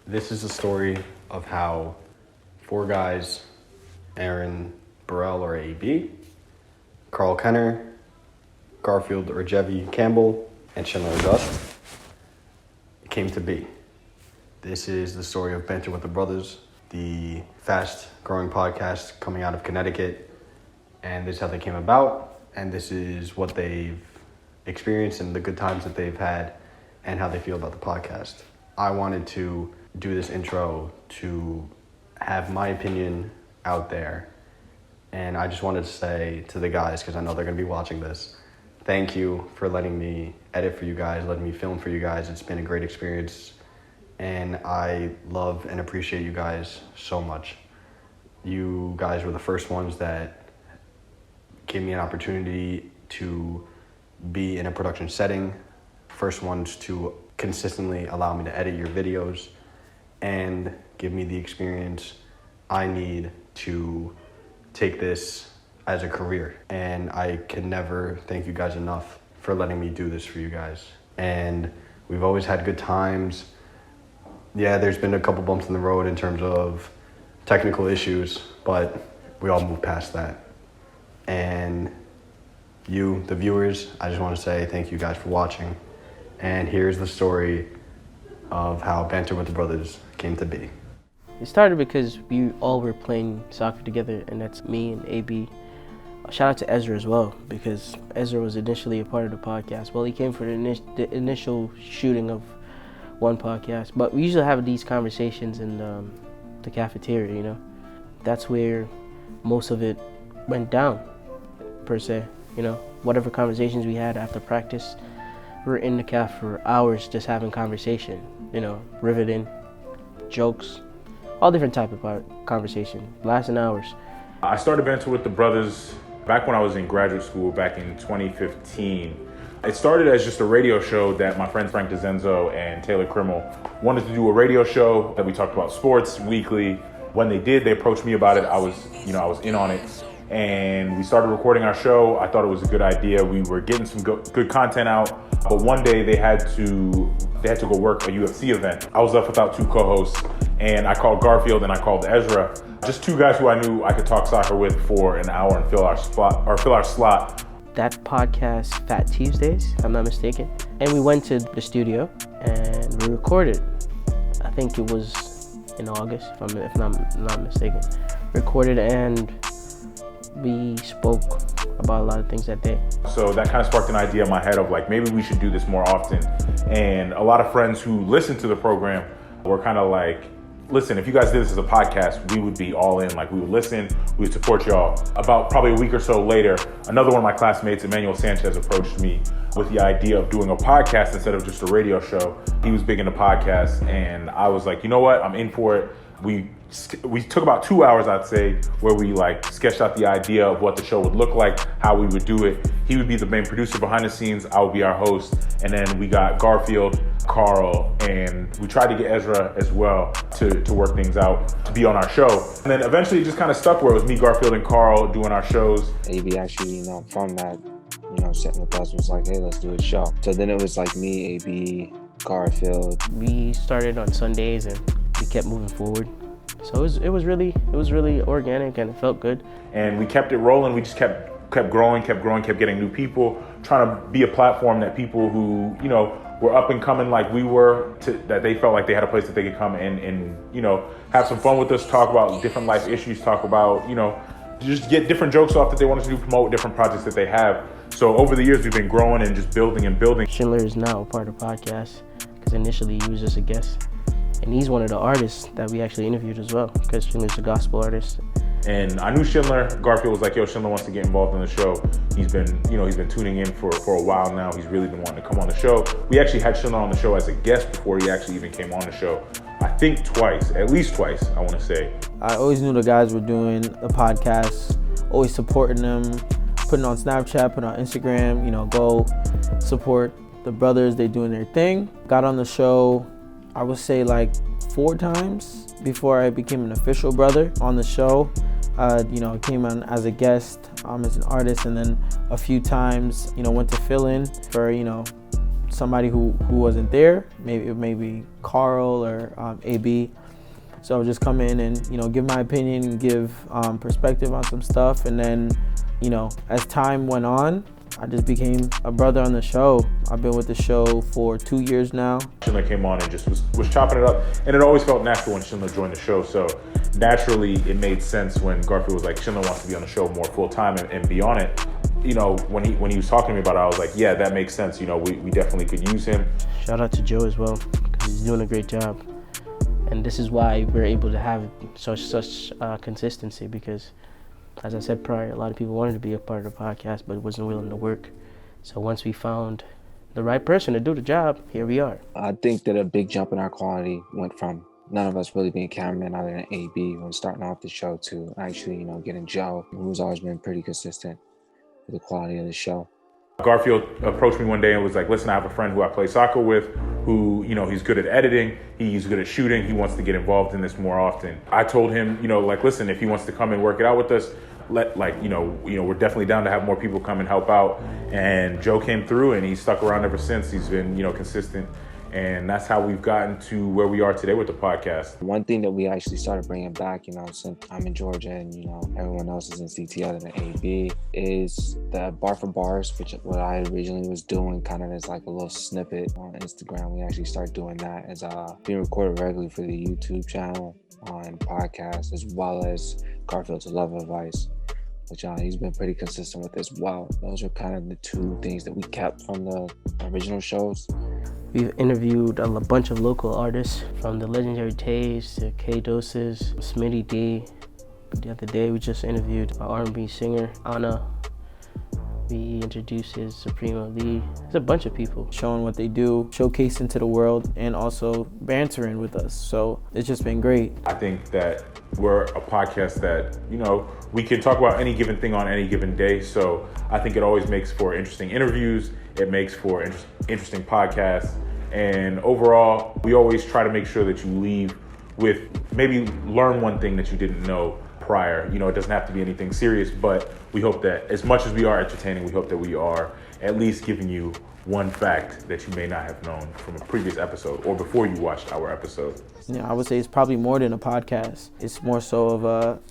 This is the story of how four guys, Aaron Burrell or AB, Carl Kenner, Garfield or Jevy Campbell, and Schindler Dust, came to be. This is the story of Banter with the Brothas, the fast-growing podcast coming out of Connecticut, and this is how they came about, and this is what they've experienced and the good times that they've had and how they feel about the podcast. I wanted to do this intro to have my opinion out there, and I just wanted to say to the guys, because I know they're going to be watching this, thank you for letting me edit for you guys, letting me film for you guys. It's been a great experience, and I love and appreciate you guys so much. You guys were the first ones that gave me an opportunity to be in a production setting, first ones to consistently allow me to edit your videos and give me the experience I need to take this as a career. And I can never thank you guys enough for letting me do this for you guys. And we've always had good times. Yeah, there's been a couple bumps in the road in terms of technical issues, but we all moved past that. And you, the viewers, I just want to say thank you guys for watching. And here's the story of how Banter with the Brothas came to be. It started because we all were playing soccer together, and that's me and AB. Shout out to Ezra as well, because Ezra was initially a part of the podcast. Well, he came for the initial shooting of one podcast, but we usually have these conversations in the cafeteria, you know. That's where most of it went down, per se, you know. Whatever conversations we had after practice, we were in the caf for hours just having conversation, you know, riveting, jokes, all different type of conversation, lasting hours. I started Banter with the Brothas back when I was in graduate school back in 2015. It started as just a radio show that my friends Frank DeZenzo and Taylor Krimmel wanted to do a radio show that we talked about sports weekly. When they did, they approached me about it. I was in on it. And we started recording our show. I thought it was a good idea. We were getting some good content out, but one day they had to go work a UFC event. I was left without two co-hosts, and I called Garfield and I called Ezra, just two guys who I knew I could talk soccer with for an hour and fill our slot. That podcast, Fat Tuesdays, if I'm not mistaken, and we went to the studio and we recorded. I think it was in August, if I'm not mistaken. Recorded, and we spoke about a lot of things that day. So that kind of sparked an idea in my head of like, maybe we should do this more often. And a lot of friends who listened to the program were kind of like, listen, if you guys did this as a podcast, we would be all in. Like, we would listen, we would support y'all. About probably a week or so later, another one of my classmates, Emmanuel Sanchez, approached me with the idea of doing a podcast instead of just a radio show. He was big into podcasts, and I was like, you know what, I'm in for it. We took about 2 hours, I'd say, where we like sketched out the idea of what the show would look like, how we would do it. He would be the main producer behind the scenes, I would be our host, and then we got Garfield, Carl, and we tried to get Ezra as well to work things out, to be on our show. And then eventually it just kind of stuck where it was me, Garfield, and Carl doing our shows. AB actually, from that, setting with us was like, hey, let's do a show. So then it was like me, AB, Garfield. We started on Sundays and we kept moving forward. So it was really organic, and it felt good. And we kept it rolling. We just kept growing, kept getting new people, trying to be a platform that people who, were up and coming like we were, that they felt like they had a place that they could come and have some fun with us, talk about different life issues, talk about, just get different jokes off that they wanted to do, promote different projects that they have. So over the years, we've been growing and just building and building. Schindler is now a part of the podcast because initially he was just a guest. And he's one of the artists that we actually interviewed as well, because Schindler's a gospel artist. And I knew Schindler. Garfield was like, yo, Schindler wants to get involved in the show. He's been tuning in for a while now. He's really been wanting to come on the show. We actually had Schindler on the show as a guest before he actually even came on the show. I think twice, at least twice, I want to say. I always knew the guys were doing a podcast, always supporting them, putting on Snapchat, putting on Instagram, go support the brothers. They doing their thing. Got on the show, I would say like 4 times before I became an official brother on the show. Came on as a guest, as an artist, and then a few times, went to fill in for, somebody who wasn't there, maybe Carl or AB. So just come in and, you know, give my opinion and give perspective on some stuff. And then, you know, as time went on, I just became a brother on the show. I've been with the show for 2 years now. Schindler came on and just was chopping it up. And it always felt natural when Schindler joined the show. So naturally, it made sense when Garfield was like, Schindler wants to be on the show more full time and be on it. You know, when he was talking to me about it, I was like, yeah, that makes sense. You know, we definitely could use him. Shout out to Joe as well, because he's doing a great job. And this is why we're able to have such consistency, because as I said prior, a lot of people wanted to be a part of the podcast, but wasn't willing to work. So once we found the right person to do the job, here we are. I think that a big jump in our quality went from none of us really being cameramen other than AB when starting off the show to actually, you know, getting Joe, who's always been pretty consistent with the quality of the show. Garfield approached me one day and was like, listen, I have a friend who I play soccer with who, you know, he's good at editing, he's good at shooting, he wants to get involved in this more often. I told him, you know, like, listen, if he wants to come and work it out with us, we're definitely down to have more people come and help out. And Joe came through and he's stuck around ever since. He's been, you know, consistent. And that's how we've gotten to where we are today with the podcast. One thing that we actually started bringing back, you know, since I'm in Georgia and, you know, everyone else is in CT other than AB, is the Bar for Bars, which what I originally was doing kind of as like a little snippet on Instagram. We actually started doing that as being recorded regularly for the YouTube channel on podcast, as well as Garfield's Love Advice, which he's been pretty consistent with as well. Those are kind of the two things that we kept from the original shows. We've interviewed a bunch of local artists, from the legendary Tays to K-Doses, Smitty D. The other day we just interviewed an R&B singer, Anna. We introduced his Suprema Lee. There's a bunch of people. Showing what they do, showcasing to the world, and also bantering with us. So it's just been great. I think that we're a podcast that, you know, we can talk about any given thing on any given day. So I think it always makes for interesting interviews. It makes for interesting podcasts. And overall, we always try to make sure that you leave with maybe learn one thing that you didn't know prior. You know, it doesn't have to be anything serious, but we hope that as much as we are entertaining, we hope that we are at least giving you one fact that you may not have known from a previous episode or before you watched our episode. Yeah, I would say it's probably more than a podcast. It's more so of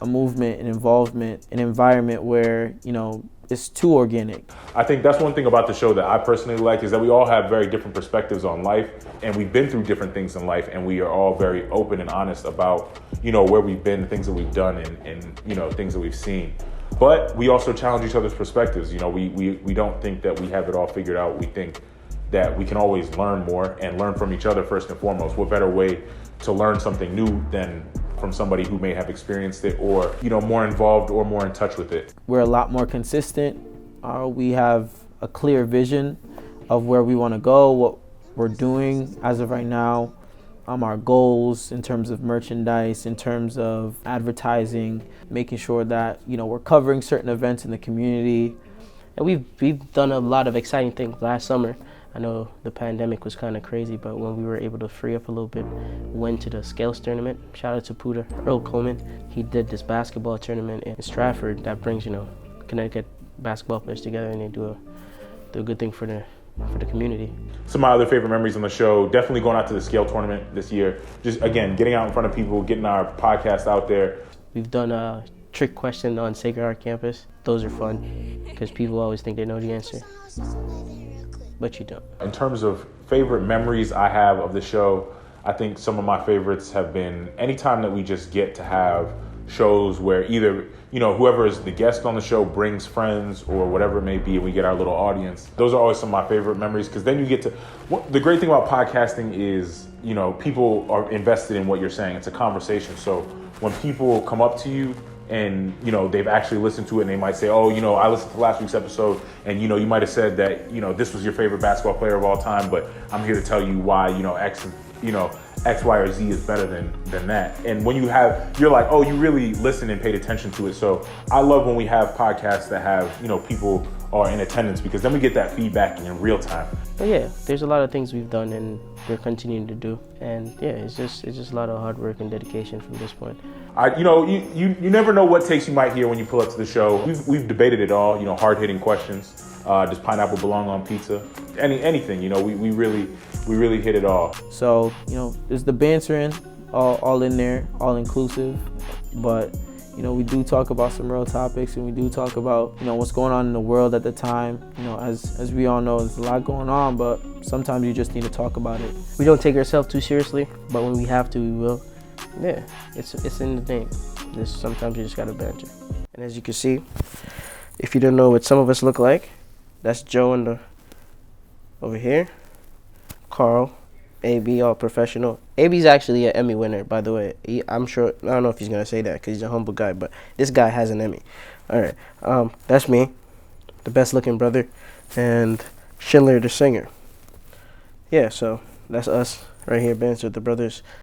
a movement, an involvement, an environment where, you know, it's too organic. I think that's one thing about the show that I personally like, is that we all have very different perspectives on life, and we've been through different things in life, and we are all very open and honest about, you know, where we've been, things that we've done, and you know, things that we've seen. But we also challenge each other's perspectives. You know, we don't think that we have it all figured out. We think that we can always learn more and learn from each other first and foremost. What better way to learn something new than from somebody who may have experienced it or, you know, more involved or more in touch with it. We're a lot more consistent. We have a clear vision of where we want to go, what we're doing as of right now, our goals in terms of merchandise, in terms of advertising, making sure that, you know, we're covering certain events in the community. And we've done a lot of exciting things last summer. I know the pandemic was kind of crazy, but when we were able to free up a little bit, went to the Scales tournament. Shout out to Puda, Earl Coleman. He did this basketball tournament in Stratford that brings, you know, Connecticut basketball players together, and they do a good thing for the community. Some of my other favorite memories on the show, definitely going out to the Scale tournament this year. Just, again, getting out in front of people, getting our podcast out there. We've done a trick question on Sacred Heart campus. Those are fun because people always think they know the answer, but you don't. In terms of favorite memories I have of the show, I think some of my favorites have been anytime that we just get to have shows where either, you know, whoever is the guest on the show brings friends or whatever it may be, and we get our little audience. Those are always some of my favorite memories, because then you get to, the great thing about podcasting is, you know, people are invested in what you're saying. It's a conversation. So when people come up to you and, you know, they've actually listened to it, and they might say, oh, you know, I listened to last week's episode, and, you know, you might have said that, you know, this was your favorite basketball player of all time, but I'm here to tell you why, you know, X, Y, or Z is better than that. And when you're like, oh, you really listened and paid attention to it. So I love when we have podcasts that have, you know, people are in attendance, because then we get that feedback in real time. But yeah, there's a lot of things we've done and we're continuing to do, and yeah, it's just a lot of hard work and dedication from this point. You never know what takes you might hear when you pull up to the show. We've debated it all. Hard hitting questions. Does pineapple belong on pizza? Anything. We really hit it all. So there's the bantering all in there, all inclusive, but we do talk about some real topics, and we do talk about what's going on in the world at the time. As we all know, there's a lot going on, but sometimes you just need to talk about it. We don't take ourselves too seriously, but when we have to, we will. Yeah, it's in the name. Sometimes you just gotta banter. And as you can see, if you don't know what some of us look like, that's Joe over here, Carl, AB, all professional. AB's actually an Emmy winner, by the way. I'm sure, I don't know if he's gonna say that because he's a humble guy, but this guy has an Emmy. All right, that's me, the best looking brother, and Schindler the singer. Yeah, so that's us right here, Banter, the brothers.